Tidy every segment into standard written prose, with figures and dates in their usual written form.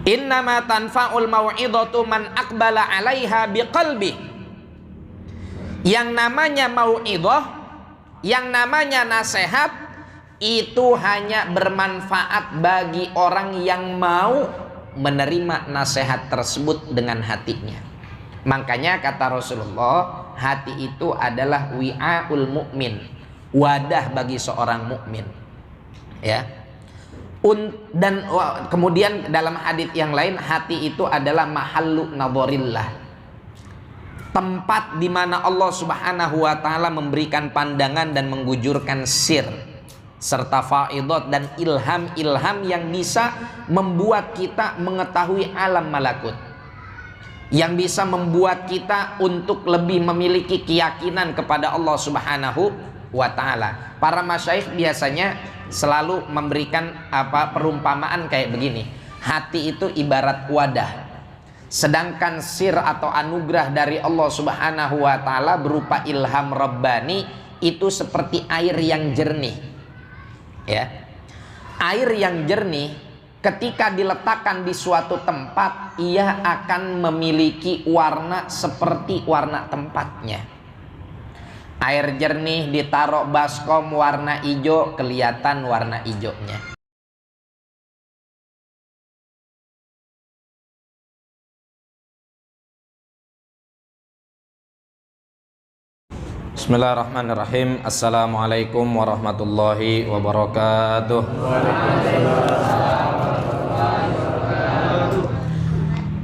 Innama tanfa'ul mau'idhatu man aqbala 'alaiha biqalbi. Yang namanya mau'idhah, yang namanya nasihat, itu hanya bermanfaat bagi orang yang mau menerima nasihat tersebut dengan hatinya. Makanya kata Rasulullah, hati itu adalah wi'aul mu'min, wadah bagi seorang mukmin. Ya. Dan kemudian dalam hadits yang lain, hati itu adalah mahallu nadharillah, tempat di mana Allah Subhanahu wa taala memberikan pandangan dan menggujurkan sir serta faidat dan ilham-ilham yang bisa membuat kita mengetahui alam malakut, yang bisa membuat kita untuk lebih memiliki keyakinan kepada Allah Subhanahu wa taala. Para masyayikh biasanya selalu memberikan perumpamaan kayak begini. Hati itu ibarat wadah, sedangkan sir atau anugerah dari Allah Subhanahu wa taala berupa ilham rabbani itu seperti air yang jernih. Ya. Air yang jernih ketika diletakkan di suatu tempat, ia akan memiliki warna seperti warna tempatnya. Air jernih ditaruh baskom warna hijau, kelihatan warna hijaunya. Bismillahirrahmanirrahim. Assalamualaikum warahmatullahi wabarakatuh.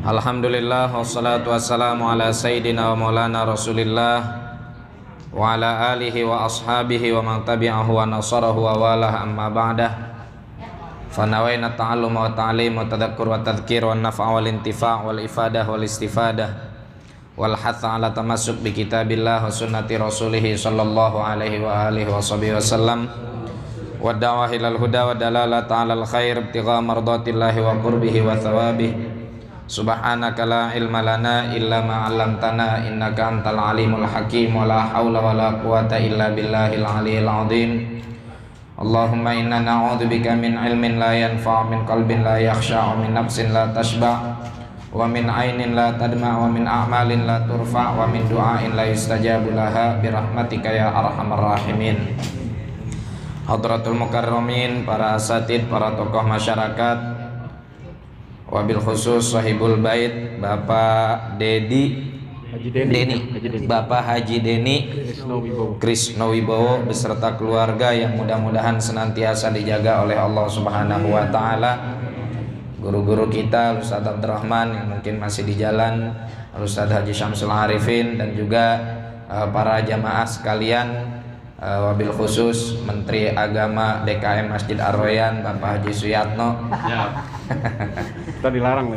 Alhamdulillah wassalatu wassalamu ala sayyidina wa maulana Rasulillah wa ala alihi wa ashabihi wa man tabi'ahu wa nasarahu wa walah, amma ba'dah. Fa nawayna ta'allum wa ta'lim wa tadhakkur wa tadhkir wa naf'a wal intifa' wal ifadah wal istifadah wal hatha ala tamassuk bi kitabillah wa sunnati rasulih sallallahu alaihi wa alihi wa sahbihi wasallam wa da'wah ilal huda wa dalalata 'alal khair ibtigha mardatillahi wa qurbihi wa thawabihi. Subhanaka la ilma lana illa ma 'allamtana innaka antal alimul hakim wa la haula wa la quwata illa billahil aliyil azim. Allahumma inna na'udzubika min ilmin la yanfa', min qalbin la yakhsha', wa min nafsin la tashba', wa min 'ainin la tadma', wa min a'malin la turfa', wa min du'ain la yustajabu laha bi rahmatika ya arhamar rahimin. Hadratul mukarramin, para asatid, para tokoh masyarakat, wabil khusus sahibul bait Bapak Bapak Haji Deni Krisno Wibowo beserta keluarga yang mudah-mudahan senantiasa dijaga oleh Allah Subhanahu wa taala. Guru-guru kita Ustaz Abdurrahman yang mungkin masih di jalan, Ustaz Haji Syamsul Arifin, dan juga para jamaah sekalian, wabil khusus Menteri Agama DKM Masjid Ar-Royan Bapak Haji Suyatno. Ya. Kita dilarang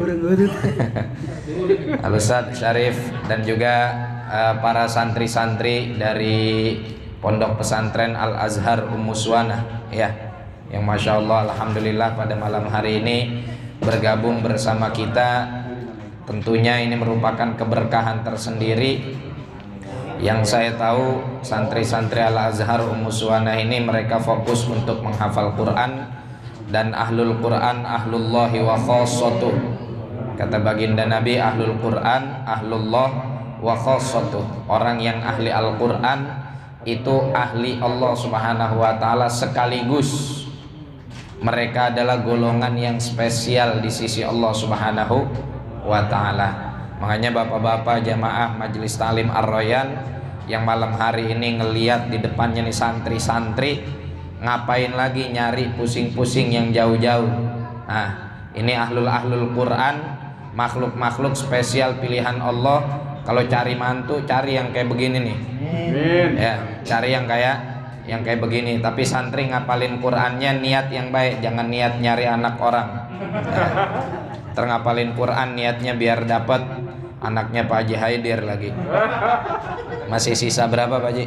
Al-Ustaz Syarif, dan juga para santri-santri dari Pondok Pesantren Al-Azhar Ummuswanah, ya, yang Masya Allah alhamdulillah pada malam hari ini bergabung bersama kita. Tentunya ini merupakan keberkahan tersendiri. Yang saya tahu santri-santri Al-Azhar Ummuswanah ini mereka fokus untuk menghafal Quran, dan ahlul Quran ahlullahi wa khassatuh. Kata baginda Nabi, ahlul Quran ahlullah wa khassatuh. Orang yang ahli Al-Quran itu ahli Allah Subhanahu wa taala sekaligus. Mereka adalah golongan yang spesial di sisi Allah Subhanahu wa taala. Makanya bapak-bapak jamaah Majelis Ta'lim Ar-Royan yang malam hari ini ngeliat di depannya nih santri-santri, ngapain lagi nyari pusing-pusing yang jauh-jauh. Nah, ini ahlul Quran, makhluk-makhluk spesial pilihan Allah. Kalau cari mantu, cari yang kayak begini nih. Ya, cari yang kayak begini. Tapi santri ngapalin Qurannya niat yang baik, jangan niat nyari anak orang. Ya. Terngapalin Quran niatnya biar dapat anaknya Pak Haji Haidir lagi. Masih sisa berapa Pak Haji?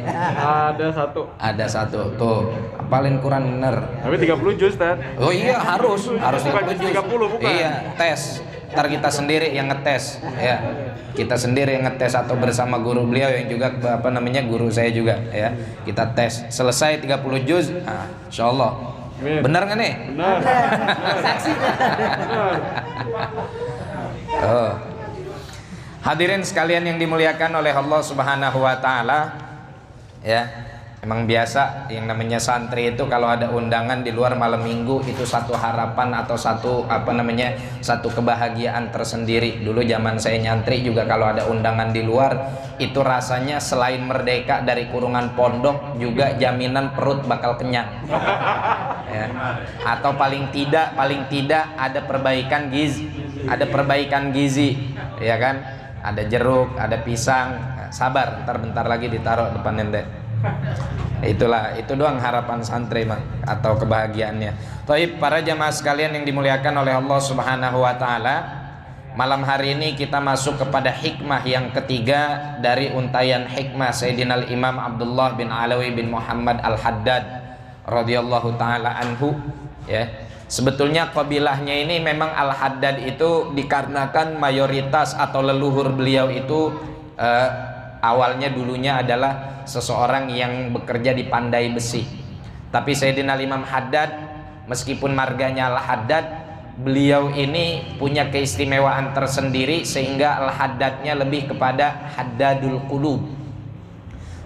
Ada satu. Tuh, hafalin Quran bener. Tapi 30 juz, Tad. Oh iya, harus 30 juz. 30 bukan. Iya, tes. Ntar kita sendiri yang ngetes, ya. Kita sendiri yang ngetes atau bersama guru beliau yang juga guru saya juga, ya. Kita tes. Selesai 30 juz, nah, insyaallah Amin. Benar nggak nih? Benar. Saksi. Benar. Oh. Hadirin sekalian yang dimuliakan oleh Allah Subhanahu wa taala, ya. Emang biasa yang namanya santri itu kalau ada undangan di luar malam minggu itu satu harapan atau satu kebahagiaan tersendiri. Dulu zaman saya nyantri juga kalau ada undangan di luar itu rasanya selain merdeka dari kurungan pondok juga jaminan perut bakal kenyang. Ya. Atau paling tidak ada perbaikan gizi, ya kan? Ada jeruk, ada pisang. Nah, sabar, bentar lagi ditaruh depan ente. Itulah, itu doang harapan santri atau kebahagiaannya. Taib, para jamaah sekalian yang dimuliakan oleh Allah Subhanahu wa taala, malam hari ini kita masuk kepada hikmah yang ketiga dari untayan hikmah Sayyidina Imam Abdullah bin Alawi bin Muhammad Al-Haddad radhiyallahu taala anhu, ya. Sebetulnya kabilahnya ini memang Al-Haddad itu dikarenakan mayoritas atau leluhur beliau itu awalnya dulunya adalah seseorang yang bekerja di pandai besi. Tapi Sayyidina Imam Haddad meskipun marganya Al-Haddad, beliau ini punya keistimewaan tersendiri sehingga Al-Haddadnya lebih kepada Haddadul Qulub.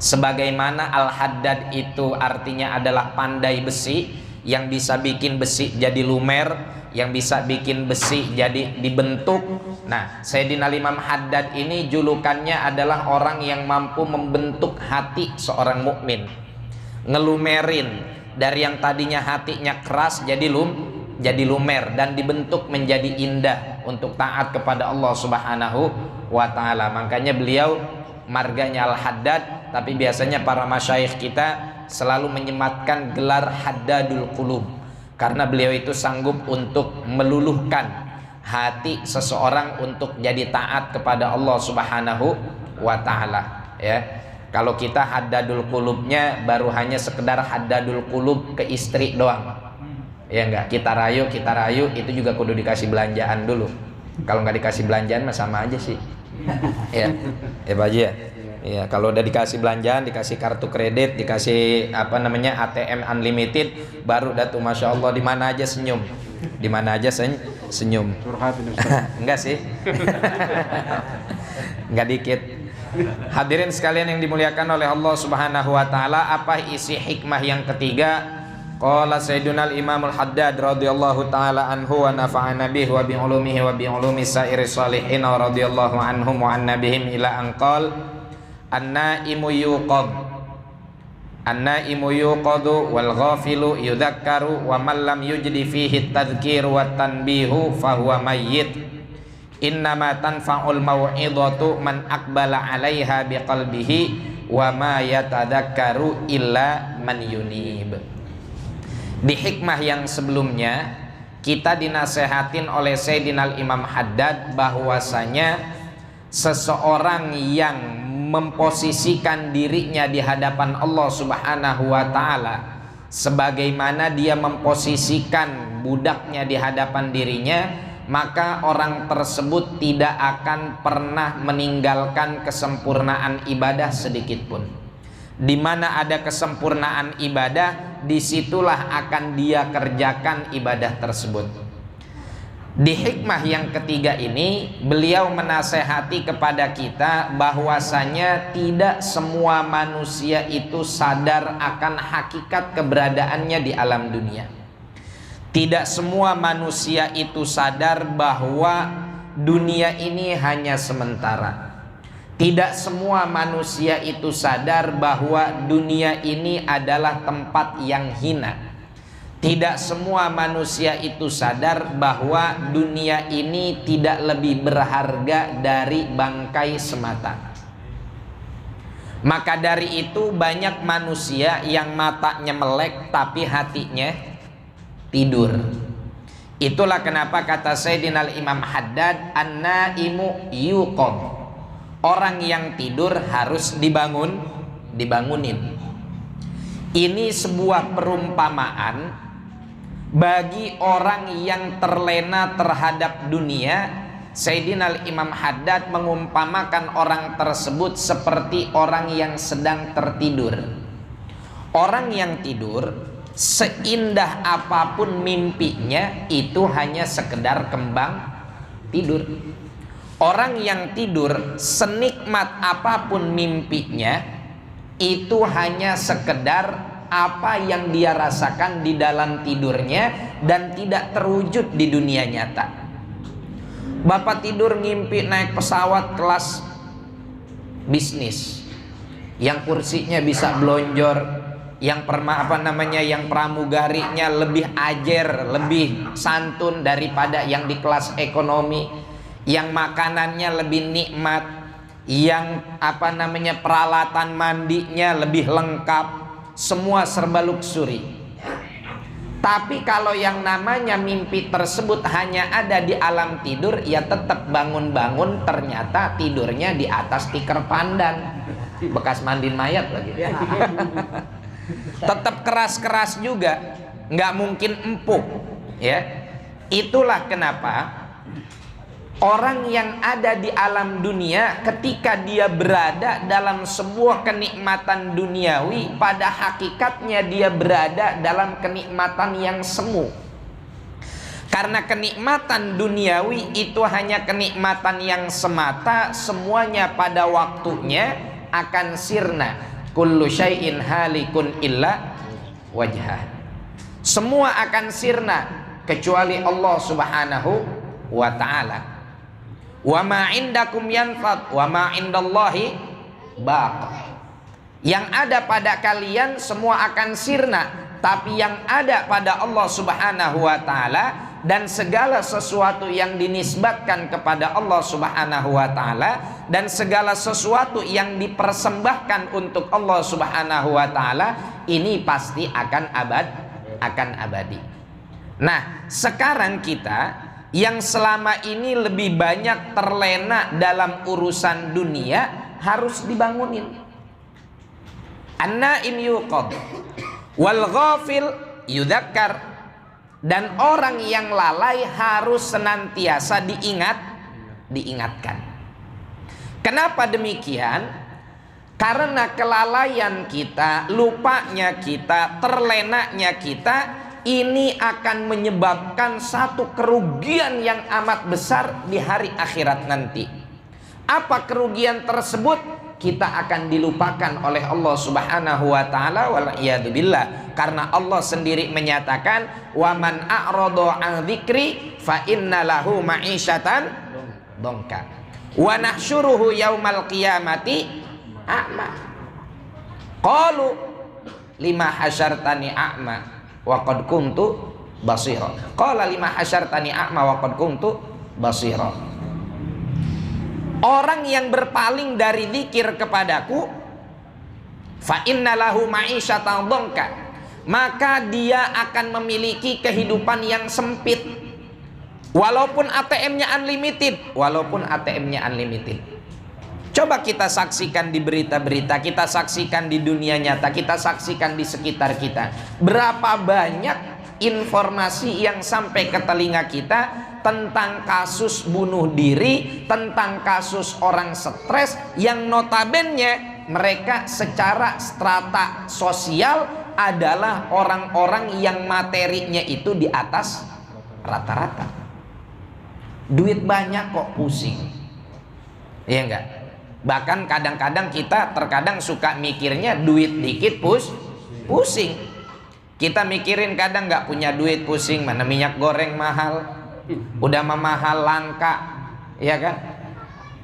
Sebagaimana Al-Haddad itu artinya adalah pandai besi, yang bisa bikin besi jadi lumer, yang bisa bikin besi jadi dibentuk. Nah, Sayyidina Imam Haddad ini julukannya adalah orang yang mampu membentuk hati seorang mukmin, ngelumerin dari yang tadinya hatinya keras jadi lumer dan dibentuk menjadi indah untuk taat kepada Allah Subhanahu wa taala. Makanya beliau marganya Al-Haddad, tapi biasanya para masyayikh kita selalu menyematkan gelar Haddadul Qulub karena beliau itu sanggup untuk meluluhkan hati seseorang untuk jadi taat kepada Allah Subhanahu wa taala, ya. Kalau kita Haddadul Qulubnya baru hanya sekedar Haddadul Qulub ke istri doang, ya enggak, kita rayu itu juga kudu dikasih belanjaan dulu. Kalau nggak dikasih belanjaan mah sama aja sih. Ya Pak Haji ya. Iya, kalau udah dikasih belanjaan, dikasih kartu kredit, dikasih ATM unlimited, baru dah tuh masya Allah di mana aja senyum, di mana aja senyum. Curhat ini Ustaz. Enggak sih, enggak dikit. Hadirin sekalian yang dimuliakan oleh Allah Subhanahu wa taala, apa isi hikmah yang ketiga? Qala Sayyiduna Imam Al-Haddad radhiyallahu taala anhu wa nafa'ana bihi wa bi ulumihi wa bi ulumi sairi shalihin wa radhiyallahu anhum wa an nabihim ila anqal An-naimu yuqadu wal ghafilu yudhakkaru wa man lam yujdi fihi tadhkiru wa tanbihu fahuwa mayyit. Innama tanfa'ul mau'idatu man aqbala 'alaiha biqalbihi wa ma yatadhakkaru illa man yunib. Di hikmah yang sebelumnya kita dinasehatin oleh Sayyidina Imam Haddad bahwasanya seseorang yang memposisikan dirinya di hadapan Allah Subhanahu wa taala sebagaimana dia memposisikan budaknya di hadapan dirinya, maka orang tersebut tidak akan pernah meninggalkan kesempurnaan ibadah sedikit pun. Di mana ada kesempurnaan ibadah, disitulah akan dia kerjakan ibadah tersebut. Di hikmah yang ketiga ini beliau menasehati kepada kita bahwasanya tidak semua manusia itu sadar akan hakikat keberadaannya di alam dunia. Tidak semua manusia itu sadar bahwa dunia ini hanya sementara. Tidak semua manusia itu sadar bahwa dunia ini adalah tempat yang hina. Tidak semua manusia itu sadar bahwa dunia ini tidak lebih berharga dari bangkai semata. Maka dari itu banyak manusia yang matanya melek tapi hatinya tidur. Itulah kenapa kata Sayyidina Imam Haddad, an-naimu yuqad. Orang yang tidur harus dibangunin. Ini sebuah perumpamaan bagi orang yang terlena terhadap dunia. Sayyidina Imam Haddad mengumpamakan orang tersebut seperti orang yang sedang tertidur. Orang yang tidur seindah apapun mimpinya itu hanya sekedar kembang tidur. Orang yang tidur senikmat apapun mimpinya itu hanya sekedar apa yang dia rasakan di dalam tidurnya dan tidak terwujud di dunia nyata. Bapak tidur ngimpi naik pesawat kelas bisnis yang kursinya bisa blonjor, yang yang pramugarinya lebih ajer, lebih santun daripada yang di kelas ekonomi, yang makanannya lebih nikmat, yang peralatan mandinya lebih lengkap, semua serba luksuri. Tapi kalau yang namanya mimpi tersebut hanya ada di alam tidur, ya tetap bangun-bangun ternyata tidurnya di atas tikar pandan, bekas mandiin mayat lagi. Tetap keras-keras juga, nggak mungkin empuk, ya. Itulah kenapa orang yang ada di alam dunia ketika dia berada dalam sebuah kenikmatan duniawi, pada hakikatnya dia berada dalam kenikmatan yang semu. Karena kenikmatan duniawi itu hanya kenikmatan yang semata, semuanya pada waktunya akan sirna. Kullu syai'in halikun illa wajhah. Semua akan sirna kecuali Allah Subhanahu wa ta'ala. Wa ma indakum yanfad wa ma indallahi baq. Yang ada pada kalian semua akan sirna, tapi yang ada pada Allah Subhanahu wa ta'ala dan segala sesuatu yang dinisbatkan kepada Allah Subhanahu wa ta'ala dan segala sesuatu yang dipersembahkan untuk Allah Subhanahu wa ta'ala ini pasti akan abadi. Nah, sekarang kita yang selama ini lebih banyak terlena dalam urusan dunia harus dibangunin. An-naim yuqad wal ghafil yudzakkar. Dan orang yang lalai harus senantiasa diingatkan. Kenapa demikian? Karena kelalaian kita, lupanya kita, terlenanya kita, ini akan menyebabkan satu kerugian yang amat besar di hari akhirat nanti. Apa kerugian tersebut? Kita akan dilupakan oleh Allah Subhanahu wa ta'ala wal'iyadzubillah. Karena Allah sendiri menyatakan, wa man a'rada 'an dzikri fa inna lahu ma'isyatan dongka wa nahsyuruhu yaumal qiyamati a'ma. Qalu lima hasyartani a'ma wa qad kuntu basira. Qala lima hasyartani a'ma wa qad kuntu basira. Orang yang berpaling dari zikir kepadaku, fa inna lahu ma'isyatan dongka, maka dia akan memiliki kehidupan yang sempit. Walaupun ATM-nya unlimited. Coba kita saksikan di berita-berita, kita saksikan di dunia nyata, kita saksikan di sekitar kita. Berapa banyak informasi yang sampai ke telinga kita tentang kasus bunuh diri, tentang kasus orang stres yang notabene mereka secara strata sosial adalah orang-orang yang materinya itu di atas rata-rata. Duit banyak kok pusing, iya enggak? Bahkan kadang-kadang kita terkadang suka mikirnya duit dikit pusing. Kita mikirin kadang nggak punya duit pusing, mana minyak goreng mahal, udah mahal langka, ya kan?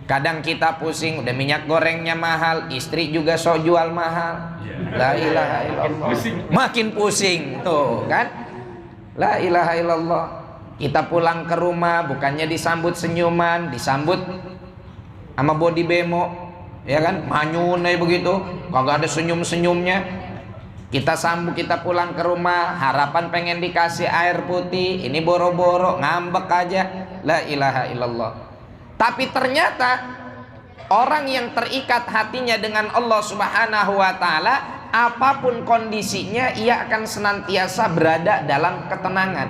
Kadang kita pusing, udah minyak gorengnya mahal, istri juga sok jual mahal. La ilaha illallah. Makin pusing tuh kan? La ilaha illallah. Kita pulang ke rumah bukannya disambut senyuman, disambut sama body bemo, ya kan? Manyun aja begitu, kagak ada senyum-senyumnya. Kita pulang ke rumah harapan pengen dikasih air putih, ini boro-boro ngambek aja. La ilaha illallah. Tapi ternyata orang yang terikat hatinya dengan Allah Subhanahu wa ta'ala, apapun kondisinya ia akan senantiasa berada dalam ketenangan.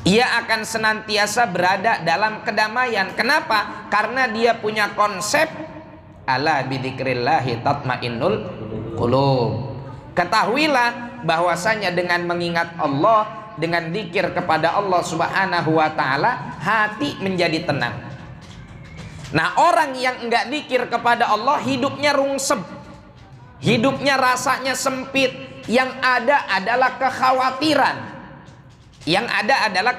Ia akan senantiasa berada dalam kedamaian. Kenapa? Karena dia punya konsep ala bidzikrillahi tatmainnul qulub. Ketahuilah bahwasanya dengan mengingat Allah, dengan zikir kepada Allah Subhanahu wa taala, hati menjadi tenang. Nah, orang yang enggak zikir kepada Allah, hidupnya rungsep, hidupnya rasanya sempit. Yang ada adalah kekhawatiran. Yang ada adalah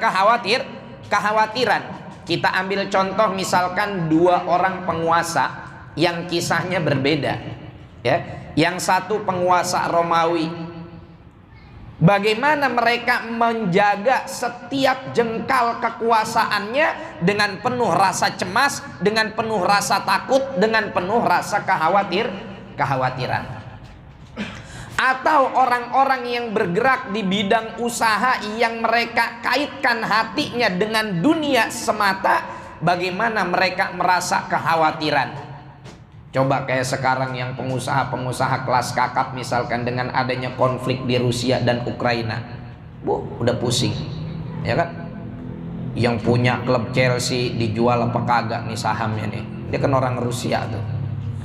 kekhawatiran. Kita ambil contoh misalkan dua orang penguasa yang kisahnya berbeda, ya. Yang satu penguasa Romawi, bagaimana mereka menjaga setiap jengkal kekuasaannya dengan penuh rasa cemas, dengan penuh rasa takut, dengan penuh rasa kekhawatiran. Atau orang-orang yang bergerak di bidang usaha yang mereka kaitkan hatinya dengan dunia semata, bagaimana mereka merasa kekhawatiran. Coba kayak sekarang yang pengusaha-pengusaha kelas kakap misalkan dengan adanya konflik di Rusia dan Ukraina, udah pusing, ya kan? Yang punya klub Chelsea dijual apa kagak nih sahamnya nih? Dia kan orang Rusia tuh.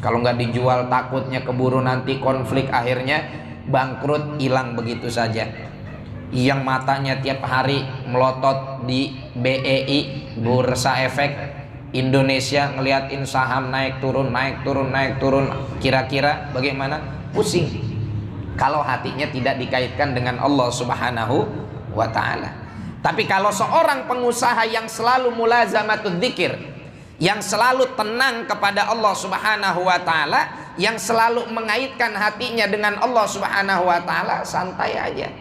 Kalau nggak dijual takutnya keburu nanti konflik, akhirnya bangkrut, hilang begitu saja. Yang matanya tiap hari melotot di BEI, Bursa Efek Indonesia, ngeliatin saham naik turun, kira-kira bagaimana? Pusing kalau hatinya tidak dikaitkan dengan Allah Subhanahu wa ta'ala. Tapi kalau seorang pengusaha yang selalu mulazamatul dzikir, yang selalu tenang kepada Allah Subhanahu wa ta'ala, yang selalu mengaitkan hatinya dengan Allah Subhanahu wa ta'ala, santai aja,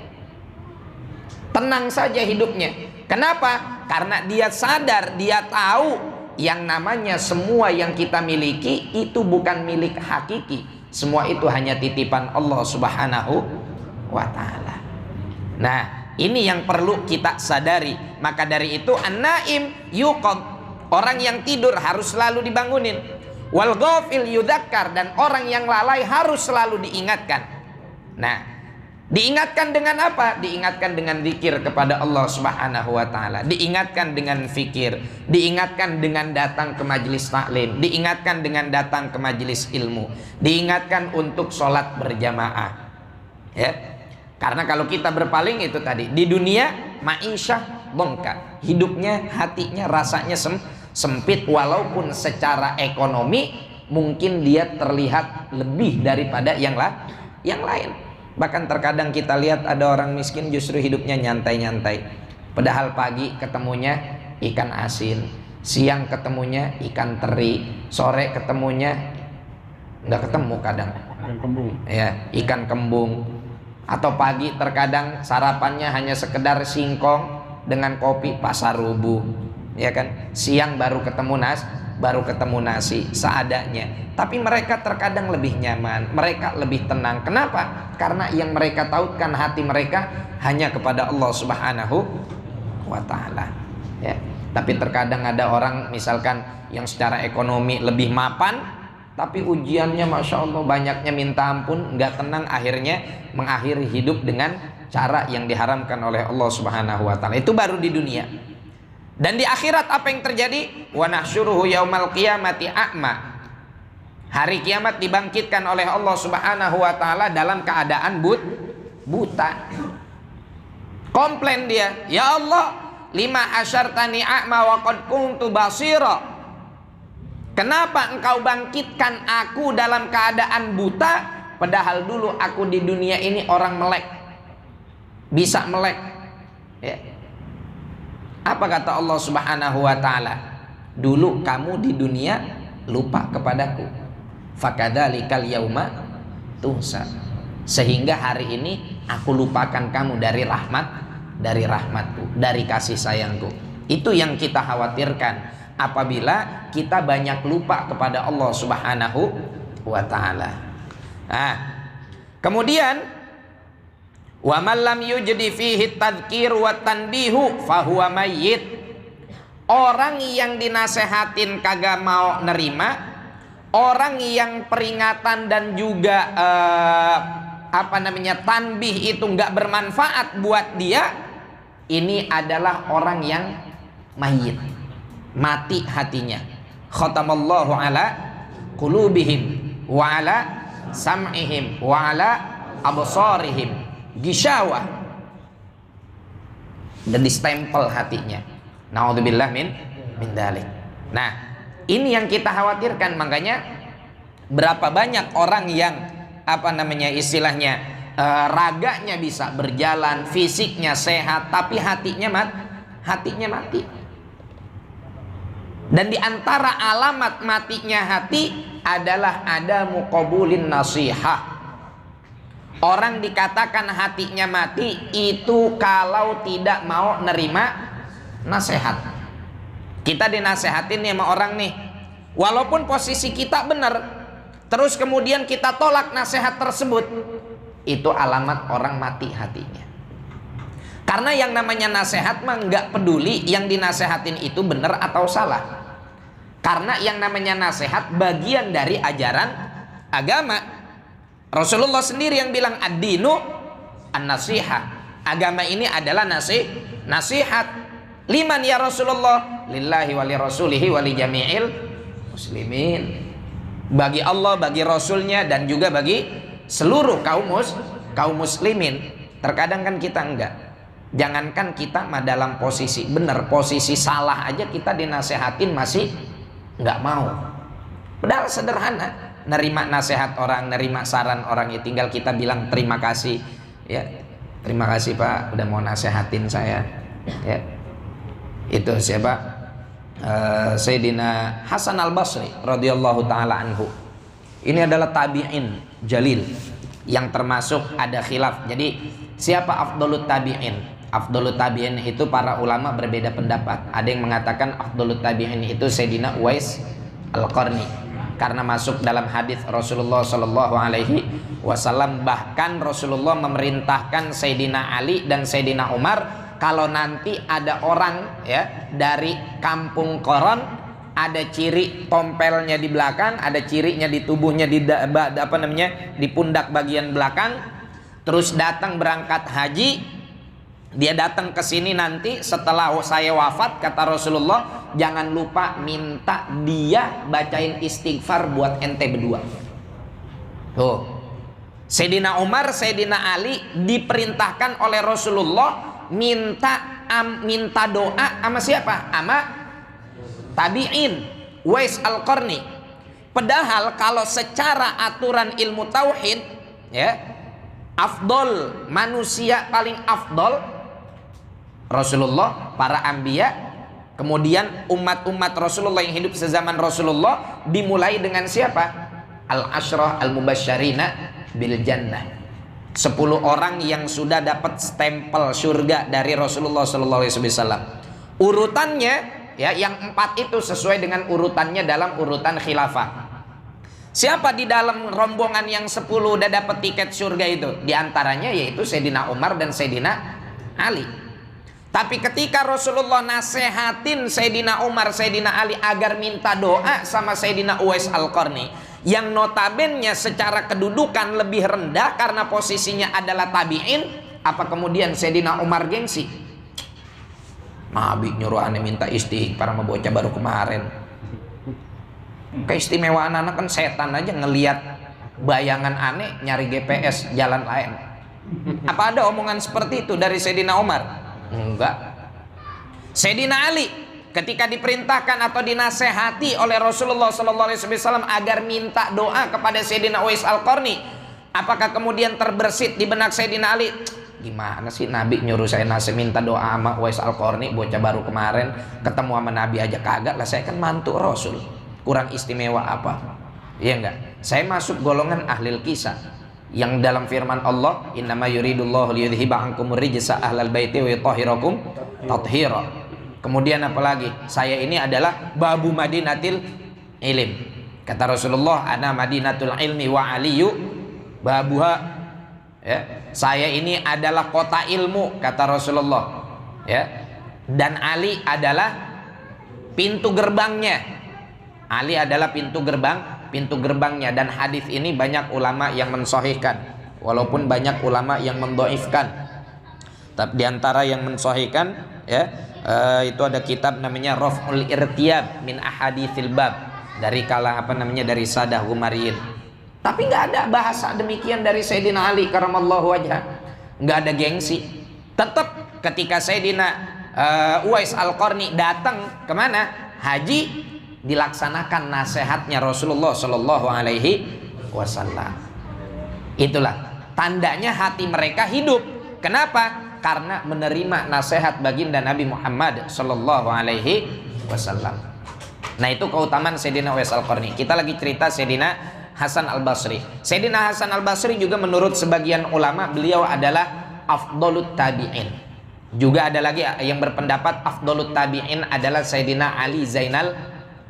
tenang saja hidupnya. Kenapa? Karena dia sadar, dia tahu yang namanya semua yang kita miliki itu bukan milik hakiki. Semua itu hanya titipan Allah Subhanahu wa ta'ala. Nah, ini yang perlu kita sadari. Maka dari itu an-naim yuqad, orang yang tidur harus selalu dibangunin. Wal ghafil yudzakkar, dan orang yang lalai harus selalu diingatkan. Nah, diingatkan dengan apa? Diingatkan dengan zikir kepada Allah Subhanahu wa ta'ala, diingatkan dengan fikir, diingatkan dengan datang ke majelis taklim, diingatkan dengan datang ke majelis ilmu, diingatkan untuk sholat berjamaah, ya. Karena kalau kita berpaling itu tadi, di dunia ma'isyah bongkar, hidupnya, hatinya rasanya sempit, walaupun secara ekonomi mungkin dia terlihat lebih daripada yang lain. Bahkan terkadang kita lihat ada orang miskin justru hidupnya nyantai-nyantai. Padahal pagi ketemunya ikan asin, siang ketemunya ikan teri, sore ketemunya nggak ketemu kadang. Ikan kembung. Ya, ikan kembung. Atau pagi terkadang sarapannya hanya sekedar singkong dengan kopi pasar rubuh. Ya kan? Siang baru ketemu nasi seadanya. Tapi mereka terkadang lebih nyaman, mereka lebih tenang. Kenapa? Karena yang mereka tautkan hati mereka hanya kepada Allah Subhanahu wa ta'ala, ya. Tapi terkadang ada orang misalkan yang secara ekonomi lebih mapan, tapi ujiannya Masya Allah banyaknya minta ampun, nggak tenang, akhirnya mengakhiri hidup dengan cara yang diharamkan oleh Allah Subhanahu wa ta'ala. Itu baru di dunia. Dan di akhirat apa yang terjadi? Wa nahsyuruhu yaumal qiyamati a'ma. Hari kiamat dibangkitkan oleh Allah Subhanahu wa ta'ala dalam keadaan buta. Komplain dia, ya Allah, lima asyartani a'ma wa qad kuntu basira. Kenapa engkau bangkitkan aku dalam keadaan buta, padahal dulu aku di dunia ini orang melek, bisa melek, ya. Apa kata Allah Subhanahu wa ta'ala? Dulu kamu di dunia lupa kepadaku, fakadzalikal yauma tuhsa. Sehingga hari ini aku lupakan kamu dari rahmatku, dari kasih sayangku. Itu yang kita khawatirkan apabila kita banyak lupa kepada Allah Subhanahu wa ta'ala. Nah, kemudian wa man lam yujdi fihi tadhkir wa tanbihu fahuwa mayyit. Orang yang dinasehatin kagak mau nerima, orang yang peringatan dan juga tanbih itu nggak bermanfaat buat dia, ini adalah orang yang mayit, mati hatinya. Khatamallahu ala qulubihim wa ala sam'ihim wa ala absarihim ghishawah. Dan distempel hatinya. Naudzubillah min dzalik. Nah, ini yang kita khawatirkan. Makanya berapa banyak orang yang istilahnya raganya bisa berjalan, fisiknya sehat, tapi hatinya mati. Dan di antara alamat matinya hati adalah ada muqabulin nasihah. Orang dikatakan hatinya mati itu kalau tidak mau nerima nasihat. Kita dinasehatin nih sama orang nih, walaupun posisi kita benar, terus kemudian kita tolak nasihat tersebut, itu alamat orang mati hatinya. Karena yang namanya nasihat mah nggak peduli yang dinasehatin itu benar atau salah. Karena yang namanya nasihat bagian dari ajaran agama. Rasulullah sendiri yang bilang ad-dinu an-nasihah. Agama ini adalah nasihat. Liman ya Rasulullah? Lillahi wa li rasulihi wa li jami'il muslimin. Bagi Allah, bagi Rasulnya, dan juga bagi seluruh kaum muslimin. Terkadang kan kita enggak. Jangankan kita mah dalam posisi benar, posisi salah aja kita dinasehatin masih enggak mau. Padahal sederhana, nerima nasihat orang, nerima saran orang, ya tinggal kita bilang terima kasih, ya terima kasih Pak udah mau nasehatin saya, ya. Itu siapa? Sayyidina Hasan al-Basri radhiyallahu taala anhu. Ini adalah tabi'in jalil yang termasuk ada khilaf. Jadi siapa afdalut tabi'in? Afdalut tabi'in itu para ulama berbeda pendapat. Ada yang mengatakan afdalut tabi'in itu Sayyidina Uwais al-Qarni, karena masuk dalam hadis Rasulullah Shallallahu Alaihi Wasallam. Bahkan Rasulullah memerintahkan Sayyidina Ali dan Sayyidina Umar, kalau nanti ada orang ya dari kampung Qoron, ada ciri tompelnya di belakang, ada cirinya di tubuhnya di pundak bagian belakang, terus datang berangkat haji, dia datang ke sini nanti setelah saya wafat, kata Rasulullah, jangan lupa minta dia bacain istighfar buat ente berdua. Tuh, Sayyidina Umar, Sayyidina Ali diperintahkan oleh Rasulullah minta doa sama siapa? Sama tabi'in, Uwais al-Qarni. Padahal kalau secara aturan ilmu tauhid, ya, afdol, manusia paling afdol Rasulullah, para anbiya, kemudian umat-umat Rasulullah yang hidup sezaman Rasulullah, dimulai dengan siapa? Al-Ashrah al-Mubasysyarina bil Jannah. 10 orang yang sudah dapat stempel surga dari Rasulullah SAW. Urutannya, ya, yang 4 itu sesuai dengan urutannya dalam urutan khilafah. Siapa di dalam rombongan yang 10 udah dapat tiket surga itu? Di antaranya yaitu Sayyidina Umar dan Sayyidina Ali. Tapi ketika Rasulullah nasehatin Sayyidina Umar, Sayyidina Ali agar minta doa sama Sayyidina Uwais al-Qarni, yang notabene secara kedudukan lebih rendah karena posisinya adalah tabi'in, apa kemudian Sayyidina Umar gengsi? Nabi nyuruh aneh minta istighfar sama bocah baru kemarin. Keistimewaan anak kan setan aja ngelihat bayangan aneh nyari GPS jalan lain. Apa ada omongan seperti itu dari Sayyidina Umar? Enggak. Sayyidina Ali ketika diperintahkan atau dinasehati oleh Rasulullah SAW agar minta doa kepada Sayyidina Uwais al-Qarni, apakah kemudian terbersit di benak Sayyidina Ali? Gimana sih Nabi nyuruh saya minta doa sama Uwais al-Qarni, bocah baru kemarin ketemu sama Nabi aja kagak lah, saya kan mantu Rasul, kurang istimewa apa? Iya enggak? Saya masuk golongan ahlil kisah yang dalam firman Allah, innama yuridullahu liyudhiba ankumur rijsa ahlal baiti wa yutahhirakum tathira. Kemudian apalagi? Saya ini adalah babu madinatil ilm. Kata Rasulullah, ana madinatul ilmi wa aliyu babuha. Ya, saya ini adalah kota ilmu, kata Rasulullah. Ya. Dan Ali adalah pintu gerbangnya. Ali adalah pintu gerbangnya, dan hadis ini banyak ulama yang mensahihkan, walaupun banyak ulama yang mendhaifkan. Tapi diantara yang mensahihkan, ya, itu ada kitab namanya Raf'ul Irtiyab min Ahaditsil Bab dari dari Sadah Humariyin. Tapi nggak ada bahasa demikian dari Sayyidina Ali karamallahu wajhah. Nggak ada gengsi. Tetap ketika Sayyidina Uwais Al-Qarni datang kemana? Haji, dilaksanakan nasihatnya Rasulullah Shallallahu Alaihi Wasallam. Itulah tandanya hati mereka hidup. Kenapa? Karena menerima nasihat baginda Nabi Muhammad Shallallahu Alaihi Wasallam. Nah, itu keutamaan Sayyidina Uwais Al-Qarni. Kita lagi cerita Sayyidina Hasan Al-Basri. Sayyidina Hasan Al-Basri juga menurut sebagian ulama beliau adalah afdalut tabi'in. Juga ada lagi yang berpendapat afdalut tabi'in adalah Sayyidina Ali Zainal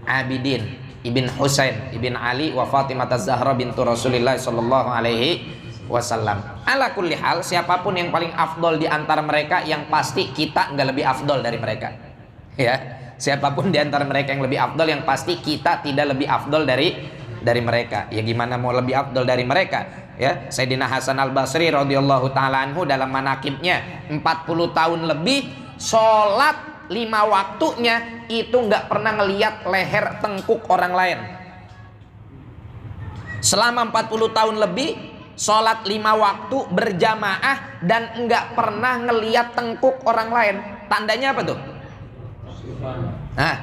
Abidin ibn Husain ibn Ali wa Fatimah Az-Zahra bintu Rasulullah sallallahu alaihi wasallam. Ala kulli hal, siapapun yang paling afdol di antara mereka, yang pasti kita nggak lebih afdol dari mereka. Ya, siapapun di antara mereka yang lebih afdol, yang pasti kita tidak lebih afdol dari mereka. Ya gimana mau lebih afdol dari mereka? Ya, Sayyidina Hasan Al-Basri radhiyallahu taala anhu dalam manakibnya 40 tahun lebih sholat 5 waktunya itu nggak pernah ngelihat leher tengkuk orang lain. Selama 40 tahun lebih sholat 5 waktu berjamaah dan nggak pernah ngelihat tengkuk orang lain. Tandanya apa tuh? Nah,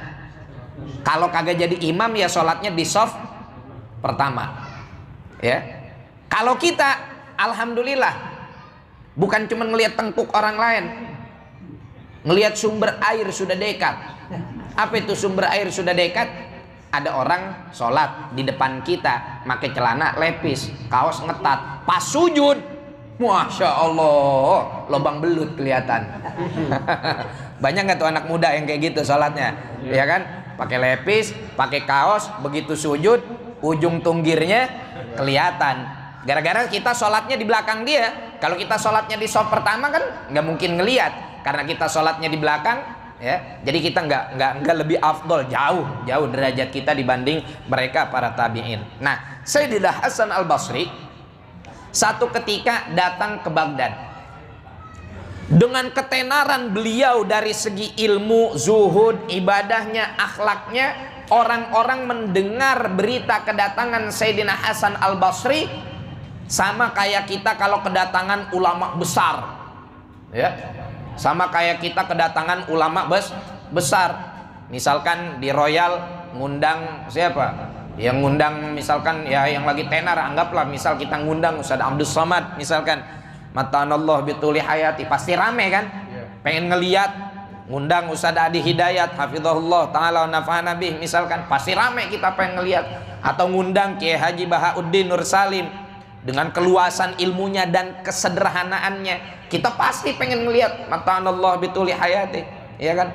kalau kagak jadi imam ya sholatnya di shaf pertama. Ya. Kalau kita, alhamdulillah, bukan cuma ngelihat tengkuk orang lain, ngelihat sumber air sudah dekat. Apa itu sumber air sudah dekat? Ada orang sholat di depan kita, pakai celana lepis, kaos ngetat, pas sujud, masya Allah, lubang belut kelihatan. Banyak nggak tuh anak muda yang kayak gitu sholatnya, ya kan? Pakai lepis, pakai kaos, begitu sujud, ujung tunggirnya kelihatan. Gara-gara kita sholatnya di belakang dia. Kalau kita sholatnya di shaf pertama kan nggak mungkin ngelihat, karena kita sholatnya di belakang, ya. Jadi kita nggak lebih afdol, jauh derajat kita dibanding mereka para tabi'in. Nah, Sayyidina Hasan Al-Basri satu ketika datang ke Baghdad. Dengan ketenaran beliau dari segi ilmu, zuhud, ibadahnya, akhlaknya, orang-orang mendengar berita kedatangan Sayyidina Hasan Al-Basri sama kayak kita kalau kedatangan ulama besar, ya, sama kayak kita kedatangan ulama besar. Misalkan di Royal ngundang siapa? Yang ngundang misalkan ya yang lagi tenar, anggaplah misal kita ngundang Ustaz Abdul Somad misalkan, matanallah bituli hayati, pasti rame kan? Pengen ngeliat. Ngundang Ustaz Adi Hidayat hafizahullah taala wa nafa'ana bih misalkan, pasti rame kita pengen ngeliat. Atau ngundang Kiai Haji Bahauddin Nur Salim dengan keluasan ilmunya dan kesederhanaannya, kita pasti pengen ngeliat. Matanallah bituli hayati, ya kan?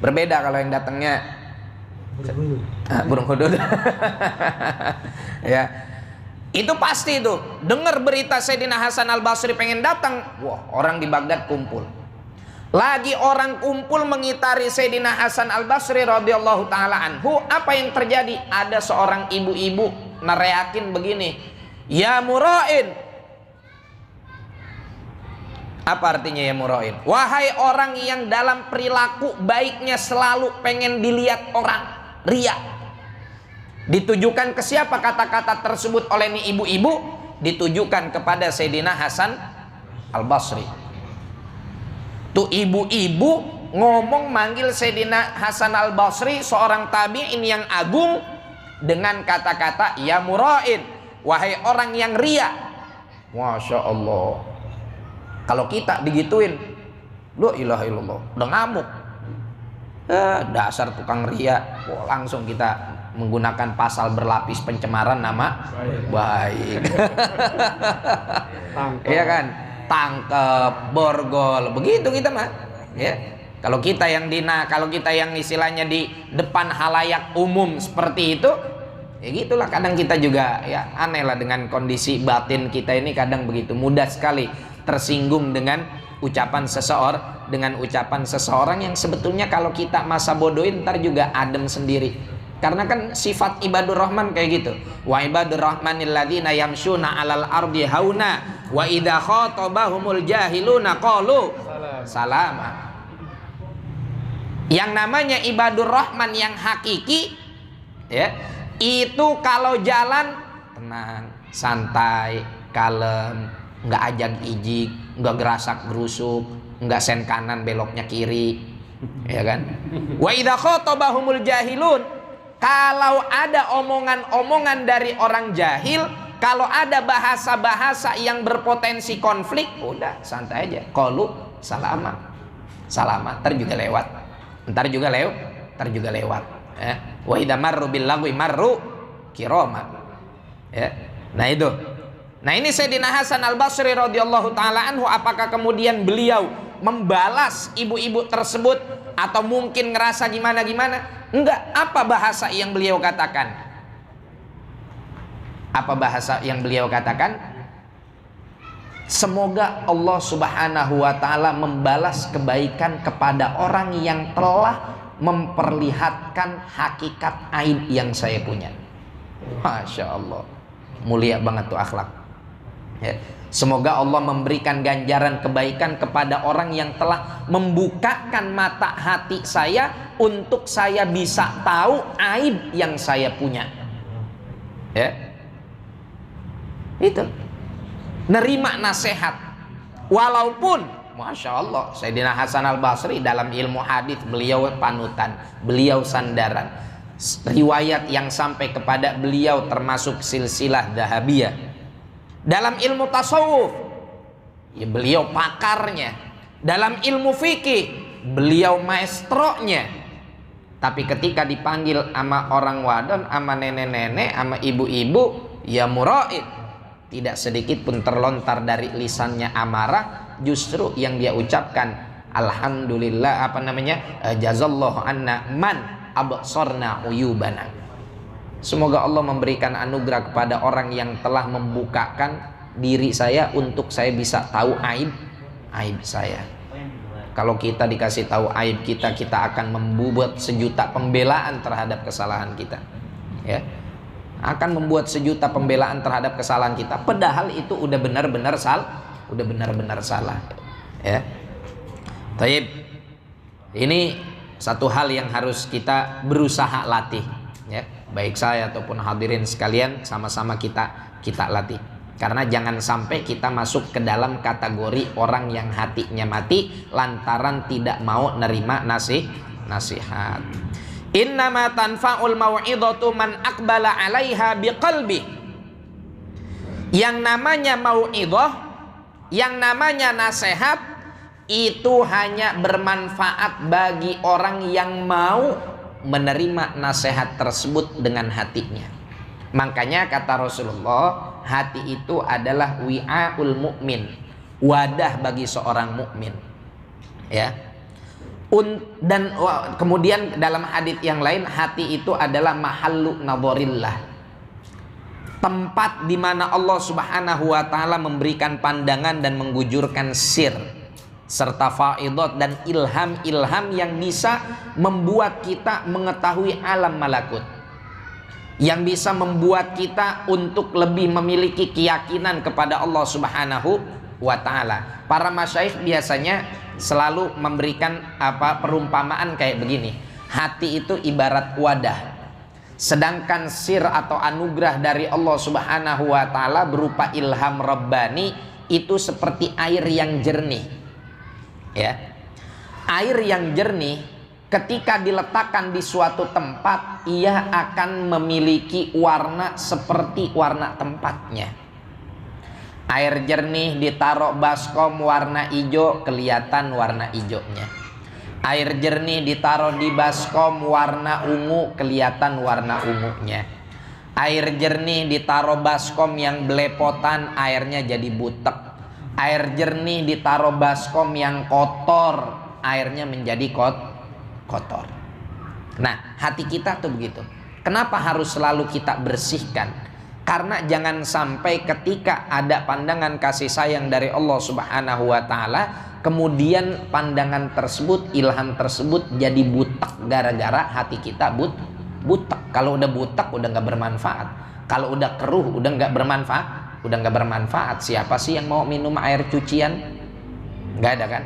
Berbeda kalau yang datangnya burung hudud. Ya, itu pasti itu. Dengar berita Sayyidina Hasan Al-Basri pengen datang, wah, orang di Baghdad kumpul. Lagi orang kumpul mengitari Sayyidina Hasan Al-Basri radhiyallahu taala anhu. Apa yang terjadi? Ada seorang ibu-ibu neriakin begini, ya mura'in. Apa artinya ya mura'in? Wahai orang yang dalam perilaku baiknya selalu pengen dilihat orang, riya. Ditujukan ke siapa kata-kata tersebut oleh ini ibu-ibu? Ditujukan kepada Sayyidina Hasan Al-Basri. Tuh ibu-ibu ngomong manggil Sayyidina Hasan Al-Basri, seorang tabi'in yang agung, dengan kata-kata ya mura'in, wahai orang yang riya. Masya Allah. Kalau kita digituin, la ilaha illallah, udah ngamuk. Dasar tukang riya. Wah, langsung kita menggunakan pasal berlapis pencemaran nama baik. Iya kan? Tangkep, borgol, begitu kita mah. Ya. Kalau kita yang kalau kita yang istilahnya di depan halayak umum seperti itu, ya gitulah. Kadang kita juga ya aneh lah dengan kondisi batin kita ini, kadang begitu mudah sekali tersinggung dengan ucapan seseorang yang sebetulnya kalau kita masa bodohin ntar juga adem sendiri. Karena kan sifat ibadur rahman kayak gitu. Wa ibadur rahmanil ladzina yamshuna 'alal ardi hauna wa idza khatabahumul jahiluna qalu salama. Yang namanya ibadur rahman yang hakiki, ya, itu kalau jalan tenang, santai, kalem, nggak ajag ijik, nggak gerasak gerusuk, nggak sen kanan beloknya kiri, ya kan? Wa idza khatabahumul jahilun, kalau ada omongan-omongan dari orang jahil, kalau ada bahasa-bahasa yang berpotensi konflik, udah santai aja. Qalu salama, salama, ntar juga lewat, ntar juga lewat. Wa idza marru bil lagwi marru kirama. Ya. Nah itu. Nah ini Sayyidina Hasan Al-Basri radhiyallahu taala anhu, apakah kemudian beliau membalas ibu-ibu tersebut atau mungkin ngerasa gimana-gimana? Enggak. Apa bahasa yang beliau katakan? Apa bahasa yang beliau katakan? Semoga Allah Subhanahu wa taala membalas kebaikan kepada orang yang telah memperlihatkan hakikat aib yang saya punya. Masya Allah, mulia banget tuh akhlak. Ya. Semoga Allah memberikan ganjaran kebaikan kepada orang yang telah membukakan mata hati saya untuk saya bisa tahu aib yang saya punya. Ya. Itu. Nerima nasihat. Walaupun Masya Allah, Sayyidina Hasan Al-Basri dalam ilmu hadis beliau panutan, beliau sandaran. Riwayat yang sampai kepada beliau termasuk silsilah Dahabiyah. Dalam ilmu tasawuf, ya beliau pakarnya. Dalam ilmu fikih, beliau maestronya. Tapi ketika dipanggil sama orang wadon, sama nenek-nenek, sama ibu-ibu, ya muraid, tidak sedikit pun terlontar dari lisannya amarah. Justru yang dia ucapkan, alhamdulillah, jazallahu anna man absorna uyubana. Semoga Allah memberikan anugerah kepada orang yang telah membukakan diri saya untuk saya bisa tahu aib saya. Kalau kita dikasih tahu aib kita, kita akan membuat sejuta pembelaan terhadap kesalahan kita. Ya, akan membuat sejuta pembelaan terhadap kesalahan kita. Padahal itu udah benar-benar salah. Ya, taib. Ini satu hal yang harus kita berusaha latih. Ya, baik saya ataupun hadirin sekalian, sama-sama kita latih. Karena jangan sampai kita masuk ke dalam kategori orang yang hatinya mati lantaran tidak mau nerima nasihat. Innama tanfa'ul mau'idhatu man aqbala 'alaiha biqalbi. Yang namanya mau'idhah, yang namanya nasihat, itu hanya bermanfaat bagi orang yang mau menerima nasihat tersebut dengan hatinya. Makanya kata Rasulullah, hati itu adalah wi'aul mu'min, wadah bagi seorang mukmin. Ya. Dan kemudian dalam hadits yang lain, hati itu adalah mahallu nadharillah, tempat di mana Allah Subhanahu wa taala memberikan pandangan dan menggujurkan sir serta faidat dan ilham-ilham yang bisa membuat kita mengetahui alam malakut, yang bisa membuat kita untuk lebih memiliki keyakinan kepada Allah Subhanahu wa taala. Para masyayikh biasanya selalu memberikan perumpamaan kayak begini. Hati itu ibarat wadah, sedangkan sir atau anugerah dari Allah Subhanahu wa taala berupa ilham rabbani itu seperti air yang jernih. Ya. Air yang jernih ketika diletakkan di suatu tempat, ia akan memiliki warna seperti warna tempatnya. Air jernih ditaruh baskom warna hijau, kelihatan warna hijaunya. Air jernih ditaruh di baskom warna ungu, kelihatan warna ungunya. Air jernih ditaruh baskom yang belepotan, airnya jadi butek. Air jernih ditaruh baskom yang kotor, airnya menjadi kotor. Nah, hati kita tuh begitu. Kenapa harus selalu kita bersihkan? Karena jangan sampai ketika ada pandangan kasih sayang dari Allah Subhanahu wa taala, kemudian pandangan tersebut, ilham tersebut jadi butek gara-gara hati kita butek. Kalau udah butek udah nggak bermanfaat. Kalau udah keruh udah nggak bermanfaat. Siapa sih yang mau minum air cucian? Nggak ada kan?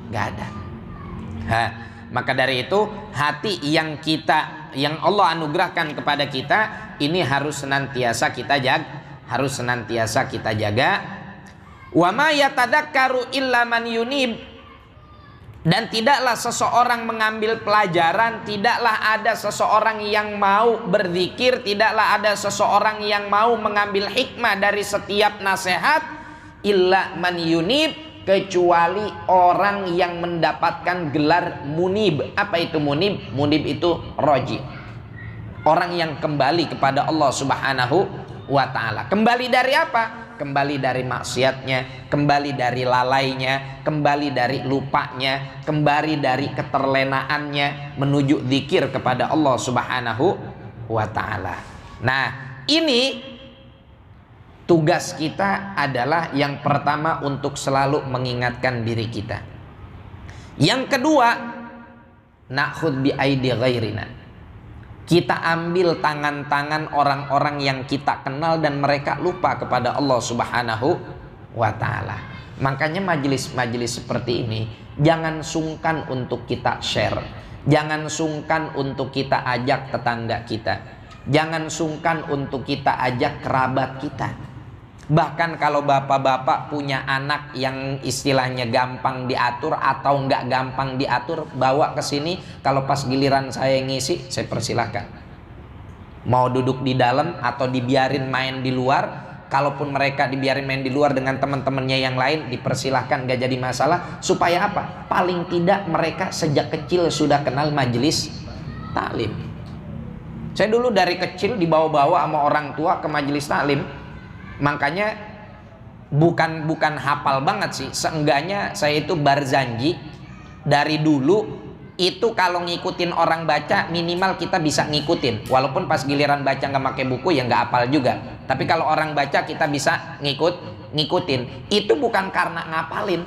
Nggak ada. Maka dari itu hati yang Allah anugerahkan kepada kita ini harus senantiasa kita jaga, Wa ma yatadzakkaru illa man yunib. Dan tidaklah seseorang mengambil pelajaran, tidaklah ada seseorang yang mau berzikir, tidaklah ada seseorang yang mau mengambil hikmah dari setiap nasihat illa man yunib, kecuali orang yang mendapatkan gelar munib. Apa itu munib? Munib itu roji, orang yang kembali kepada Allah Subhanahu wa ta'ala. Kembali dari apa? Kembali dari maksiatnya, kembali dari lalainya, kembali dari lupanya, kembali dari keterlenaannya menuju zikir kepada Allah Subhanahu wa ta'ala. Nah, ini tugas kita adalah yang pertama untuk selalu mengingatkan diri kita. Yang kedua, na'khudh bi aidi ghairina. Kita ambil tangan-tangan orang-orang yang kita kenal dan mereka lupa kepada Allah Subhanahu wa ta'ala. Makanya majelis-majelis seperti ini jangan sungkan untuk kita share, jangan sungkan untuk kita ajak tetangga kita, jangan sungkan untuk kita ajak kerabat kita. Bahkan kalau bapak-bapak punya anak yang istilahnya gampang diatur atau nggak gampang diatur, bawa ke sini. Kalau pas giliran saya ngisi, saya persilahkan. Mau duduk di dalam atau dibiarin main di luar. Kalaupun mereka dibiarin main di luar dengan teman-temannya yang lain, dipersilahkan, nggak jadi masalah. Supaya apa? Paling tidak mereka sejak kecil sudah kenal majelis taklim. Saya dulu dari kecil dibawa-bawa sama orang tua ke majelis taklim. Makanya bukan hafal banget sih, seenggaknya saya itu barzanji dari dulu itu kalau ngikutin orang baca minimal kita bisa ngikutin, walaupun pas giliran baca nggak pakai buku ya nggak hafal juga. Tapi kalau orang baca kita bisa ngikutin. Itu bukan karena ngapalin,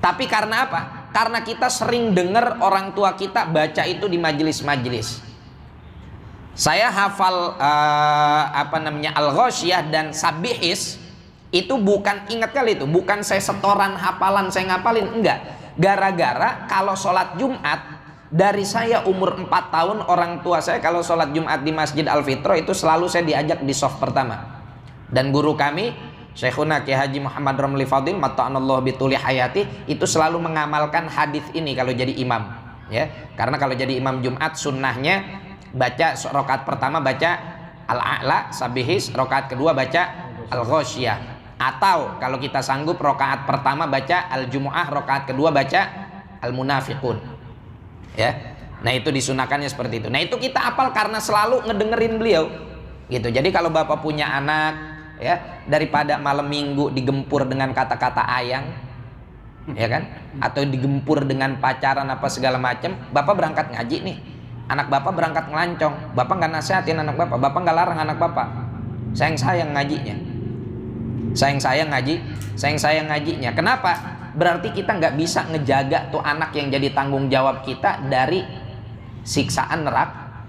tapi karena apa? Karena kita sering dengar orang tua kita baca itu di majelis-majelis. Saya hafal Al-Ghasyiyah dan Sabihis itu bukan, ingat kali itu, bukan saya setoran hafalan, saya ngapalin, enggak. Gara-gara kalau sholat Jumat, dari saya umur 4 tahun orang tua saya kalau sholat Jumat di Masjid Al-Fitra itu selalu saya diajak di shaf pertama. Dan guru kami Syekhuna Kiai Haji Muhammad Ramli Fadil mata'anallahu bituli hayati itu selalu mengamalkan hadis ini kalau jadi imam, ya. Karena kalau jadi imam Jumat sunnahnya baca rakaat pertama baca Al-A'la Sabihis, rakaat kedua baca Al-Ghasyiyah, atau kalau kita sanggup rakaat pertama baca Al-Jumu'ah, rakaat kedua baca Al-Munafiqun, ya. Nah itu disunahkannya seperti itu. Nah itu kita hafal karena selalu ngedengerin beliau gitu. Jadi kalau bapak punya anak, ya, daripada malam minggu digempur dengan kata-kata ayang, ya kan, atau digempur dengan pacaran apa segala macam, bapak berangkat ngaji nih, anak bapak berangkat ngelancong, bapak nggak nasihatin anak bapak nggak larang anak bapak, sayang ngajinya, sayang ngajinya. Kenapa? Berarti kita nggak bisa ngejaga tuh anak yang jadi tanggung jawab kita dari siksaan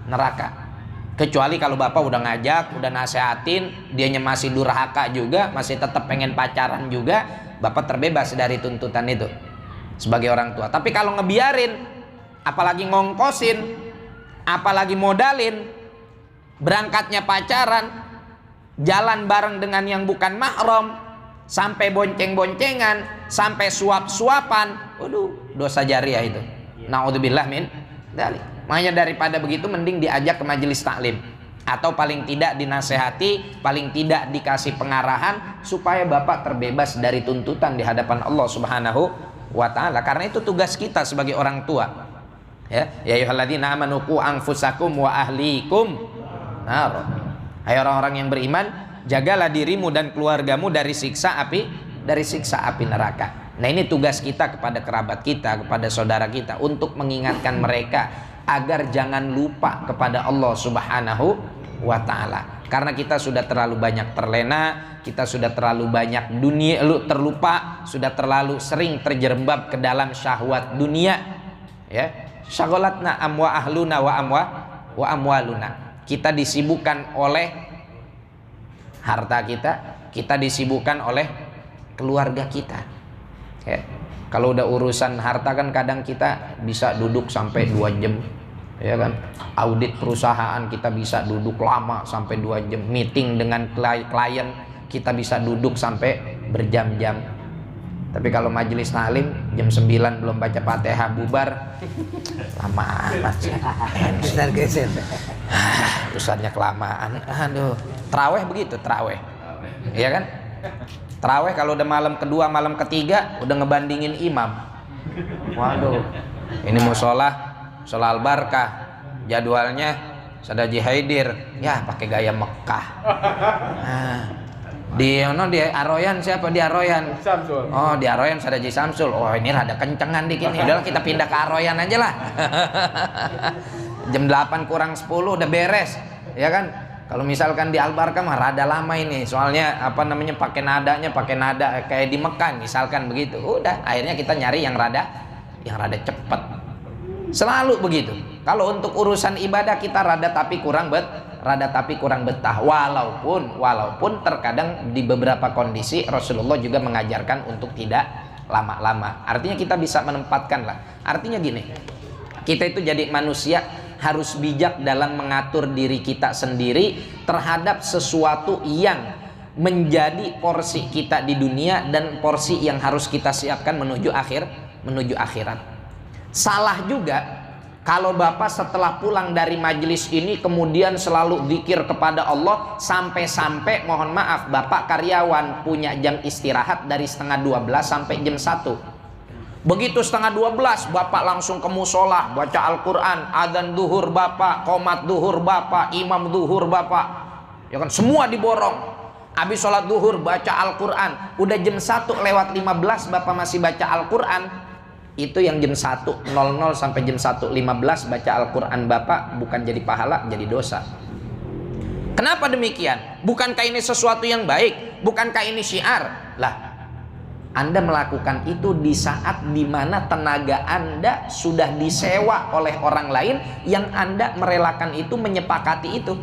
neraka. Kecuali kalau bapak udah ngajak, udah nasihatin, dianya masih durhaka juga, masih tetap pengen pacaran juga, bapak terbebas dari tuntutan itu sebagai orang tua. Tapi kalau ngebiarin, apalagi ngongkosin, apalagi modalin, berangkatnya pacaran, jalan bareng dengan yang bukan mahram, sampai bonceng-boncengan, sampai suap-suapan, waduh, dosa jariah itu. Naudzubillah min dzalik. Makanya daripada begitu mending diajak ke majelis taklim, atau paling tidak dinasehati, paling tidak dikasih pengarahan supaya bapak terbebas dari tuntutan di hadapan Allah Subhanahu wa ta'ala. Karena itu tugas kita sebagai orang tua. Ya ayyuhalladzina amanu qu anfusakum wa ahlikum nar. Hai orang-orang yang beriman, jagalah dirimu dan keluargamu dari siksa api neraka. Nah ini tugas kita kepada kerabat kita, kepada saudara kita, untuk mengingatkan mereka agar jangan lupa kepada Allah Subhanahu wa ta'ala. Karena kita sudah terlalu banyak terlena, kita sudah terlalu banyak terlupa, sudah terlalu sering terjerembab ke dalam syahwat dunia, ya. Syagolatna amwa ahluna wa amwaluna. Kita disibukkan oleh harta kita disibukkan oleh keluarga kita, ya. Kalau udah urusan harta kan kadang kita bisa duduk sampai 2 jam, ya kan? Audit perusahaan kita bisa duduk lama sampai 2 jam. Meeting dengan klien kita bisa duduk sampai berjam-jam. Tapi kalau majelis taklim jam 9 belum baca Fatihah bubar, lama amat sih. Ustaz geser. Ustaznya kelamaan. Aduh, taraweh begitu, taraweh. Iya kan? Taraweh kalau udah malam kedua, malam ketiga udah ngebandingin imam. Waduh, ini musola, sholat al-barkah, jadwalnya Sadaji Haidir, ya pakai gaya Mekah. Nah, di Aroyan siapa di Aroyan? Samsul. Oh, di Aroyan Sadaji Samsul. Oh, ini rada kencengan dikit nih. Udahlah kita pindah ke Aroyan aja lah. Jam 8 kurang 10 udah beres, ya kan? Kalau misalkan di Al-Barkah mah rada lama ini, soalnya pakai nada kayak di Mekah misalkan begitu. Udah, akhirnya kita nyari yang rada cepet. Selalu begitu. Kalau untuk urusan ibadah kita rada tapi kurang betah. Walaupun terkadang di beberapa kondisi Rasulullah juga mengajarkan untuk tidak lama-lama. Artinya kita bisa menempatkan lah. Artinya gini, kita itu jadi manusia harus bijak dalam mengatur diri kita sendiri terhadap sesuatu yang menjadi porsi kita di dunia dan porsi yang harus kita siapkan menuju akhirat. Salah juga kalau Bapak setelah pulang dari majelis ini kemudian selalu zikir kepada Allah sampai mohon maaf Bapak karyawan punya jam istirahat dari setengah 12 sampai jam 1. Begitu setengah 12 Bapak langsung ke musola baca Al-Quran, adzan duhur Bapak, qomat duhur Bapak, imam duhur Bapak, ya kan, semua diborong. Habis sholat duhur baca Al-Quran, udah jam 1:15 Bapak masih baca Al-Quran. Itu yang jam 1:00 sampai jam 1:15 baca Al-Quran Bapak bukan jadi pahala, jadi dosa. Kenapa demikian? Bukankah ini sesuatu yang baik? Bukankah ini syiar? Lah, Anda melakukan itu di saat dimana tenaga Anda sudah disewa oleh orang lain yang Anda merelakan itu, menyepakati itu.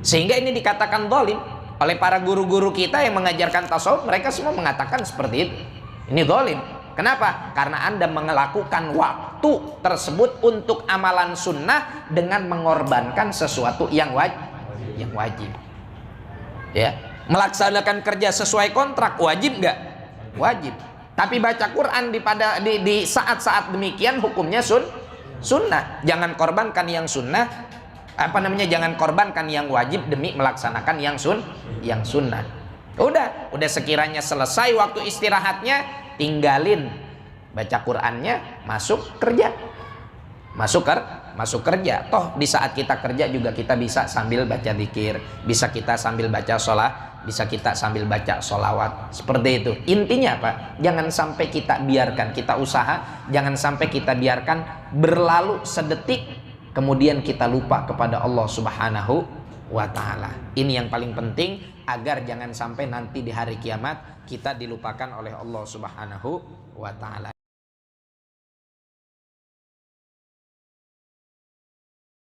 Sehingga ini dikatakan zalim oleh para guru-guru kita yang mengajarkan tasawuf. Mereka semua mengatakan seperti itu. Ini zalim. Kenapa? Karena Anda melakukan waktu tersebut untuk amalan sunnah dengan mengorbankan sesuatu yang wajib. Ya, melaksanakan kerja sesuai kontrak wajib nggak? Wajib. Tapi baca Quran di saat-saat demikian hukumnya sunnah. Jangan korbankan yang sunnah, jangan korbankan yang wajib demi melaksanakan yang sunnah. Udah sekiranya selesai waktu istirahatnya, tinggalin baca Qurannya, masuk kerja. Masuk kerja. Toh di saat kita kerja juga kita bisa sambil baca zikir, bisa kita sambil baca sholat, bisa kita sambil baca sholawat. Seperti itu. Intinya apa? Jangan sampai kita biarkan, kita usaha, jangan sampai kita biarkan berlalu sedetik kemudian kita lupa kepada Allah Subhanahu wa ta'ala. Ini yang paling penting agar jangan sampai nanti di hari kiamat kita dilupakan oleh Allah Subhanahu wa ta'ala.